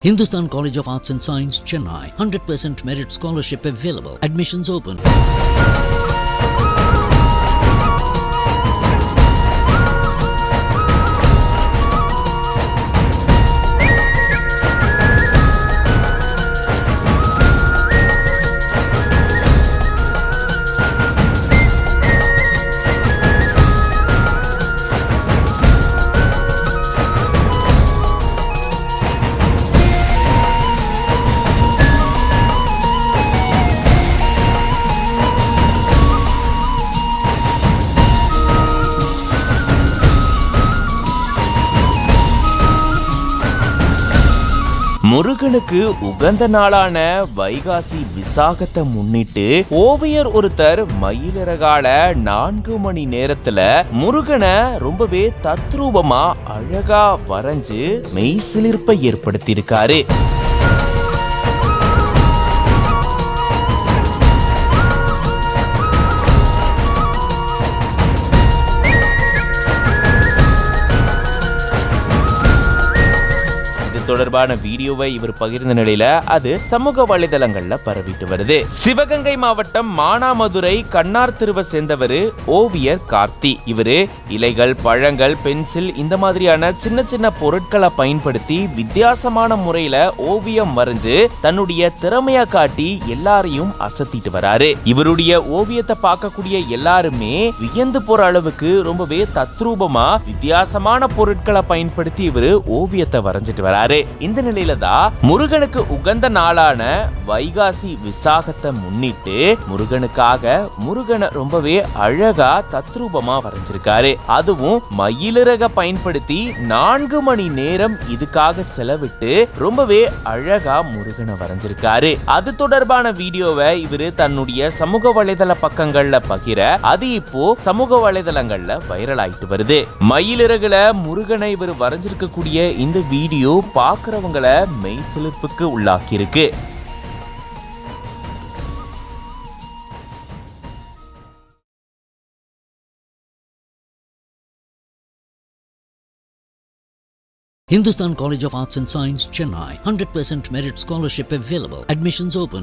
Hindustan College of Arts and Science, Chennai. 100% merit scholarship available. Admissions open. முருகனுக்கு உகந்த நாளான வைகாசி விசாகத்தை முன்னிட்டு ஓவியர் ஒருத்தர் மயிலிறகால 4 மணி நேரத்துல முருகனை ரொம்பவே தத்ரூபமா அழகா வரைஞ்சு மெய்சிலிர்ப்பை ஏற்படுத்தியிருக்காரு. தொடர்பான வீடியோவை இவர் பகிர்ந்த நிலையில அது சமூக வலைதளங்கள்ல பரவிட்டு வருது. சிவகங்கை மாவட்டம் மானாமதுரை கண்ணார் திருவை சேர்ந்தவர் ஓவியர் கார்த்தி. இவரு இலைகள், பழங்கள், பென்சில் இந்த மாதிரியான சின்ன சின்ன பொருட்களை பயன்படுத்தி வித்தியாசமான முறையில ஓவியம் வரைஞ்சு தன்னுடைய திறமைய காட்டி எல்லாரையும் அசத்திட்டு வராரு. இவருடைய ஓவியத்தை பார்க்கக்கூடிய எல்லாருமே வியந்து போற அளவுக்கு ரொம்பவே தத்ரூபமா வித்தியாசமான பொருட்களை பயன்படுத்தி இவரு ஓவியத்தை வரைஞ்சிட்டு வராரு. இந்த நிலையில தான் முருகனுக்கு உகந்த நாளான வைகாசி விசாகத்தை முன்னிட்டு முருகனை ரொம்பவே அழகா தத்ரூபமா வரைஞ்சிருக்காரு. அதுவும் மயிலிறக பயன்படுத்தி 4 மணி நேரம் இதுக்காக செலவிட்டு ரொம்பவே அழகா முருகனை வரைஞ்சிருக்காரு. அது தொடர்பான வீடியோவை இவரு தன்னுடைய சமூக வலைதள பக்கங்கள்ல பகிர அது இப்போ சமூக வலைதளங்கள்ல வைரல் ஆயிட்டு வருது. மயிலிறகுல முருகனை இவர் வரைஞ்சிருக்கக்கூடிய இந்த வீடியோ பார்க்கிறவங்களை மெய்சிலிர்ப்புக்கு உள்ளாக்கி இருக்கு. Hindustan College of Arts and Science, Chennai. 100% merit scholarship available. Admissions open.